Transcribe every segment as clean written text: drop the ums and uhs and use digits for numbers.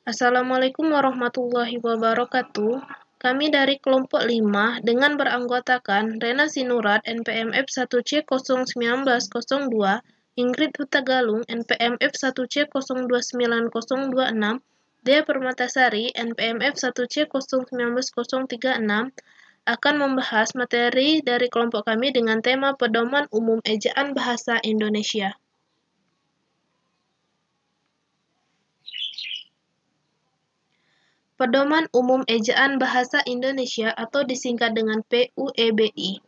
Assalamualaikum warahmatullahi wabarakatuh. Kami dari kelompok 5 dengan beranggotakan Rena Sinurat NPM F1C01902, Ingrid Hutagalung NPM F1C029026, Dea Permatasari NPM F1C01936 akan membahas materi dari kelompok kami dengan tema Pedoman Umum Ejaan Bahasa Indonesia. Pedoman Umum Ejaan Bahasa Indonesia atau disingkat dengan PUEBI.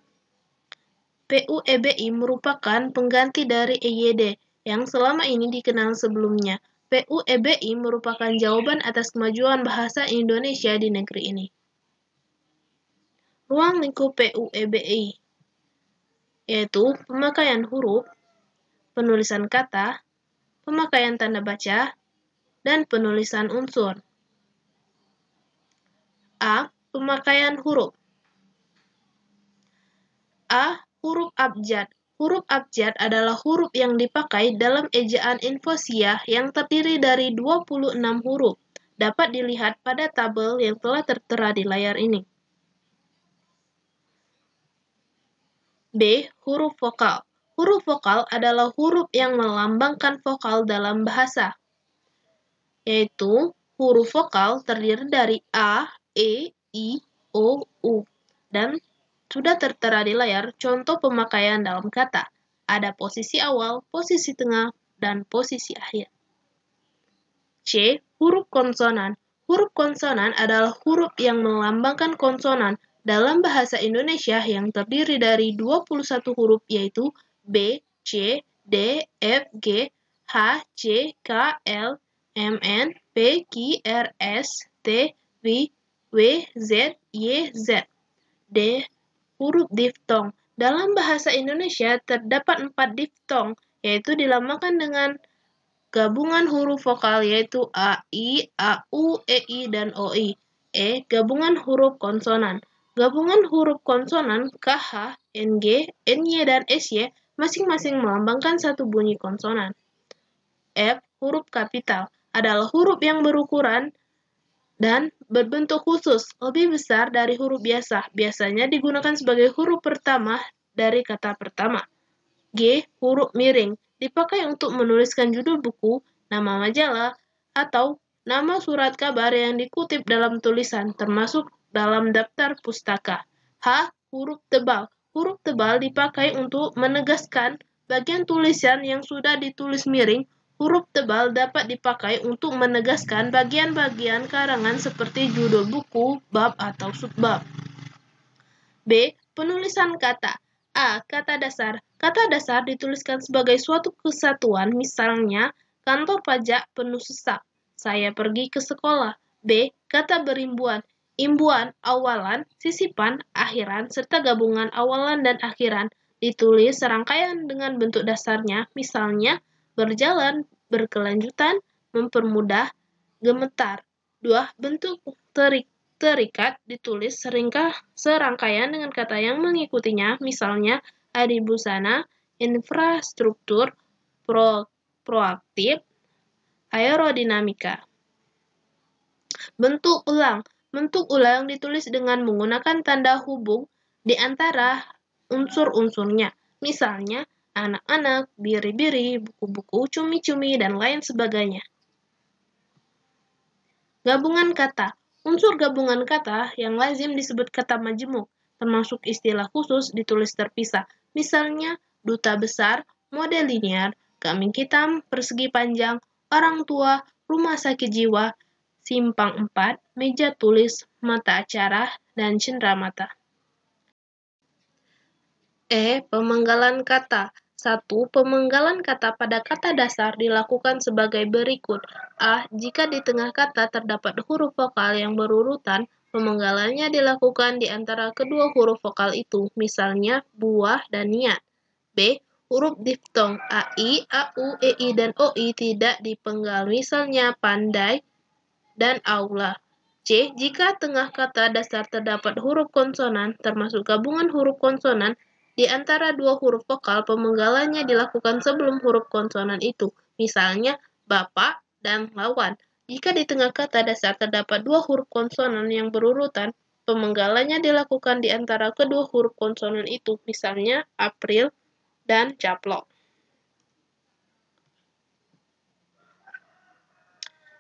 PUEBI merupakan pengganti dari EYD yang selama ini dikenal sebelumnya. PUEBI merupakan jawaban atas kemajuan bahasa Indonesia di negeri ini. Ruang lingkup PUEBI yaitu pemakaian huruf, penulisan kata, pemakaian tanda baca, dan penulisan unsur. A. Pemakaian huruf. A. Huruf abjad. Huruf abjad adalah huruf yang dipakai dalam ejaan infosiah yang terdiri dari 26 huruf. Dapat dilihat pada tabel yang telah tertera di layar ini. B. Huruf vokal. Huruf vokal adalah huruf yang melambangkan vokal dalam bahasa, yaitu huruf vokal terdiri dari A, E, I, O, U, dan sudah tertera di layar contoh pemakaian dalam kata. Ada posisi awal, posisi tengah, dan posisi akhir. C. Huruf konsonan. Huruf konsonan adalah huruf yang melambangkan konsonan dalam bahasa Indonesia yang terdiri dari 21 huruf yaitu B, C, D, F, G, H, C, K, L, M, N, P, Q, R, S, T, V, W, Z, Y, Z. D. Huruf diftong. Dalam bahasa Indonesia terdapat 4 diftong, yaitu dilambangkan dengan gabungan huruf vokal yaitu A, I, A, U, E, I, dan O, I. E. Gabungan huruf konsonan. Gabungan huruf konsonan K, H, N, G, N, Y, dan S, Y masing-masing melambangkan satu bunyi konsonan. F. Huruf kapital adalah huruf yang berukuran dan berbentuk khusus, lebih besar dari huruf biasa. Biasanya digunakan sebagai huruf pertama dari kata pertama. G. Huruf miring dipakai untuk menuliskan judul buku, nama majalah, atau nama surat kabar yang dikutip dalam tulisan, termasuk dalam daftar pustaka. H. Huruf tebal. Huruf tebal dipakai untuk menegaskan bagian tulisan yang sudah ditulis miring. Huruf tebal dapat dipakai untuk menegaskan bagian-bagian karangan seperti judul buku, bab, atau subbab. B. Penulisan kata. A. Kata dasar. Kata dasar dituliskan sebagai suatu kesatuan, misalnya, kantor pajak penuh sesak. Saya pergi ke sekolah. B. Kata berimbuan. Imbuan, awalan, sisipan, akhiran, serta gabungan awalan dan akhiran. Ditulis serangkaian dengan bentuk dasarnya, misalnya, berjalan, berkelanjutan, mempermudah, gemetar. 2. Bentuk terikat ditulis serangkaian dengan kata yang mengikutinya, misalnya adibusana, infrastruktur, proaktif, aerodinamika. Bentuk ulang. Bentuk ulang ditulis dengan menggunakan tanda hubung di antara unsur-unsurnya, misalnya anak-anak, biri-biri, buku-buku, cumi-cumi, dan lain sebagainya. Gabungan kata. Unsur gabungan kata yang lazim disebut kata majemuk, termasuk istilah khusus ditulis terpisah. Misalnya, duta besar, model linear, kambing hitam, persegi panjang, orang tua, rumah sakit jiwa, simpang 4, meja tulis, mata acara, dan cenderamata. E. Pemenggalan kata. 1. Pemenggalan kata pada kata dasar dilakukan sebagai berikut. A. Jika di tengah kata terdapat huruf vokal yang berurutan, pemenggalannya dilakukan di antara kedua huruf vokal itu, misalnya buah dan niat. B. Huruf diftong A, I, A, U, E, I, dan O, I tidak dipenggal, misalnya pandai dan aula. C. Jika tengah kata dasar terdapat huruf konsonan, termasuk gabungan huruf konsonan, di antara dua huruf vokal, pemenggalannya dilakukan sebelum huruf konsonan itu, misalnya bapak dan lawan. Jika di tengah kata dasar terdapat dua huruf konsonan yang berurutan, pemenggalannya dilakukan di antara kedua huruf konsonan itu, misalnya April dan caplok.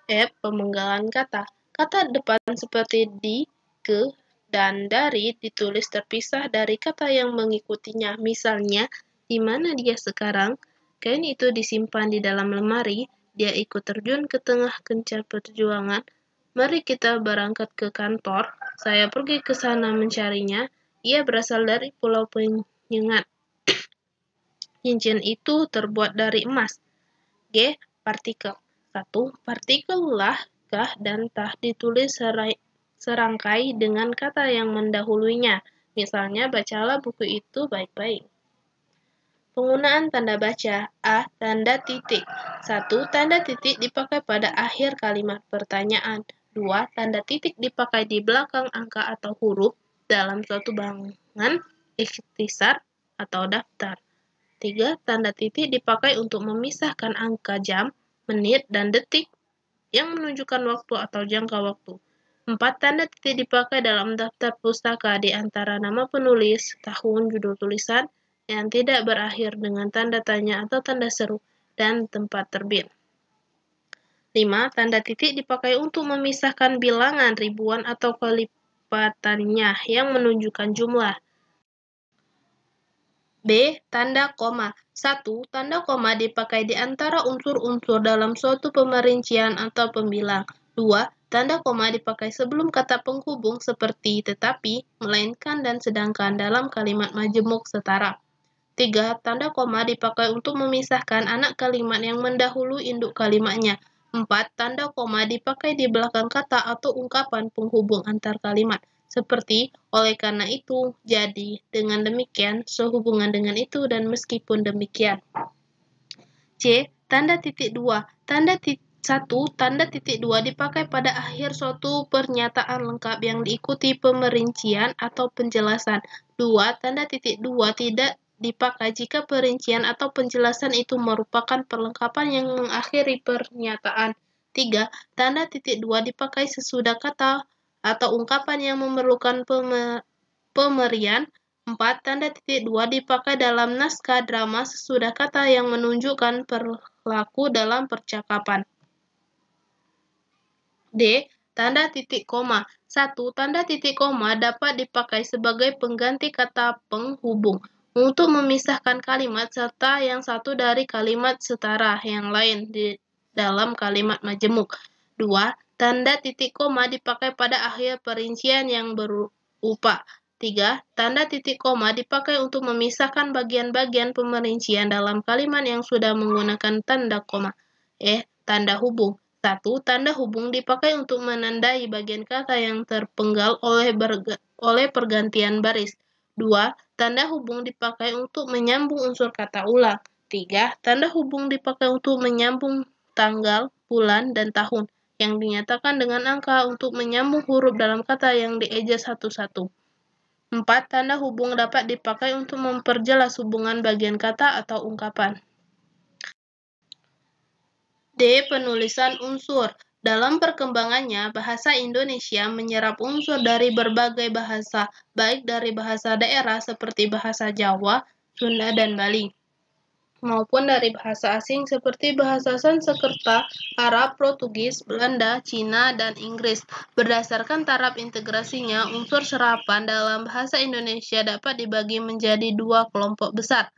F. Pemenggalan kata. Kata depan seperti di, ke, dan dari ditulis terpisah dari kata yang mengikutinya. Misalnya, di mana dia sekarang? Kain itu disimpan di dalam lemari. Dia ikut terjun ke tengah kencar perjuangan. Mari kita berangkat ke kantor. Saya pergi ke sana mencarinya. Ia berasal dari Pulau Penyengat. Cincin itu terbuat dari emas. G. Partikel. 1. Partikel lah, kah, dan tah ditulis serangkai dengan kata yang mendahulunya. Misalnya, bacalah buku itu baik-baik. Penggunaan tanda baca. A. Tanda titik. 1. Tanda titik dipakai pada akhir kalimat pertanyaan. 2. Tanda titik dipakai di belakang angka atau huruf dalam suatu bangan, ikhtisar, atau daftar. 3. Tanda titik dipakai untuk memisahkan angka jam, menit, dan detik yang menunjukkan waktu atau jangka waktu. 4. Tanda titik dipakai dalam daftar pustaka di antara nama penulis, tahun, judul tulisan, yang tidak berakhir dengan tanda tanya atau tanda seru, dan tempat terbit. 5. Tanda titik dipakai untuk memisahkan bilangan ribuan atau kelipatannya yang menunjukkan jumlah. B. Tanda koma. 1. Tanda koma dipakai di antara unsur-unsur dalam suatu pemerincian atau pembilang. 2. Tanda koma dipakai sebelum kata penghubung seperti tetapi, melainkan, dan sedangkan dalam kalimat majemuk setara. 3. Tanda koma dipakai untuk memisahkan anak kalimat yang mendahului induk kalimatnya. 4. Tanda koma dipakai di belakang kata atau ungkapan penghubung antar kalimat. Seperti, oleh karena itu, jadi, dengan demikian, sehubungan dengan itu, dan meskipun demikian. C. Tanda titik 2. Tanda titik 1. Tanda titik 2 dipakai pada akhir suatu pernyataan lengkap yang diikuti pemerincian atau penjelasan. 2. Tanda titik 2 tidak dipakai jika perincian atau penjelasan itu merupakan perlengkapan yang mengakhiri pernyataan. 3. Tanda titik 2 dipakai sesudah kata atau ungkapan yang memerlukan pemerian. 4. Tanda titik 2 dipakai dalam naskah drama sesudah kata yang menunjukkan perilaku dalam percakapan. D. Tanda titik koma. 1. Tanda titik koma dapat dipakai sebagai pengganti kata penghubung untuk memisahkan kalimat serta yang satu dari kalimat setara yang lain di dalam kalimat majemuk. 2. Tanda titik koma dipakai pada akhir perincian yang berupa. 3. Tanda titik koma dipakai untuk memisahkan bagian-bagian pemerincian dalam kalimat yang sudah menggunakan tanda koma. Tanda hubung. 1. Tanda hubung dipakai untuk menandai bagian kata yang terpenggal oleh pergantian baris. 2. Tanda hubung dipakai untuk menyambung unsur kata ulang. 3. Tanda hubung dipakai untuk menyambung tanggal, bulan, dan tahun yang dinyatakan dengan angka untuk menyambung huruf dalam kata yang dieja satu-satu. 4. Tanda hubung dapat dipakai untuk memperjelas hubungan bagian kata atau ungkapan. D. Penulisan unsur. Dalam perkembangannya, bahasa Indonesia menyerap unsur dari berbagai bahasa, baik dari bahasa daerah seperti bahasa Jawa, Sunda, dan Bali, maupun dari bahasa asing seperti bahasa Sanskerta, Arab, Portugis, Belanda, Cina, dan Inggris. Berdasarkan taraf integrasinya, unsur serapan dalam bahasa Indonesia dapat dibagi menjadi dua kelompok besar.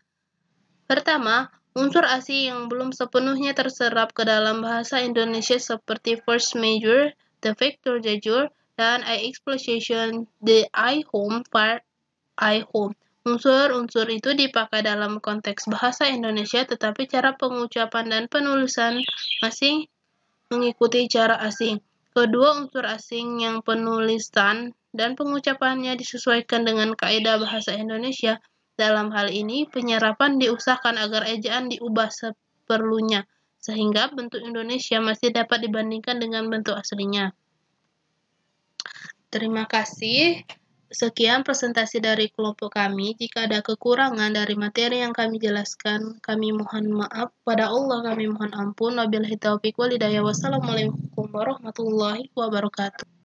Pertama, unsur asing yang belum sepenuhnya terserap ke dalam bahasa Indonesia seperti force majeure, the factor jejure, dan I exploitation, the I home, part I home. Unsur-unsur itu dipakai dalam konteks bahasa Indonesia, tetapi cara pengucapan dan penulisan masing mengikuti cara asing. Kedua unsur asing yang penulisan dan pengucapannya disesuaikan dengan kaidah bahasa Indonesia. Dalam hal ini, penyerapan diusahakan agar ejaan diubah seperlunya, sehingga bentuk Indonesia masih dapat dibandingkan dengan bentuk aslinya. Terima kasih. Sekian presentasi dari kelompok kami. Jika ada kekurangan dari materi yang kami jelaskan, kami mohon maaf. Pada Allah kami mohon ampun. Wabillahi taufiq wal hidayah. Wassalamualaikum warahmatullahi wabarakatuh.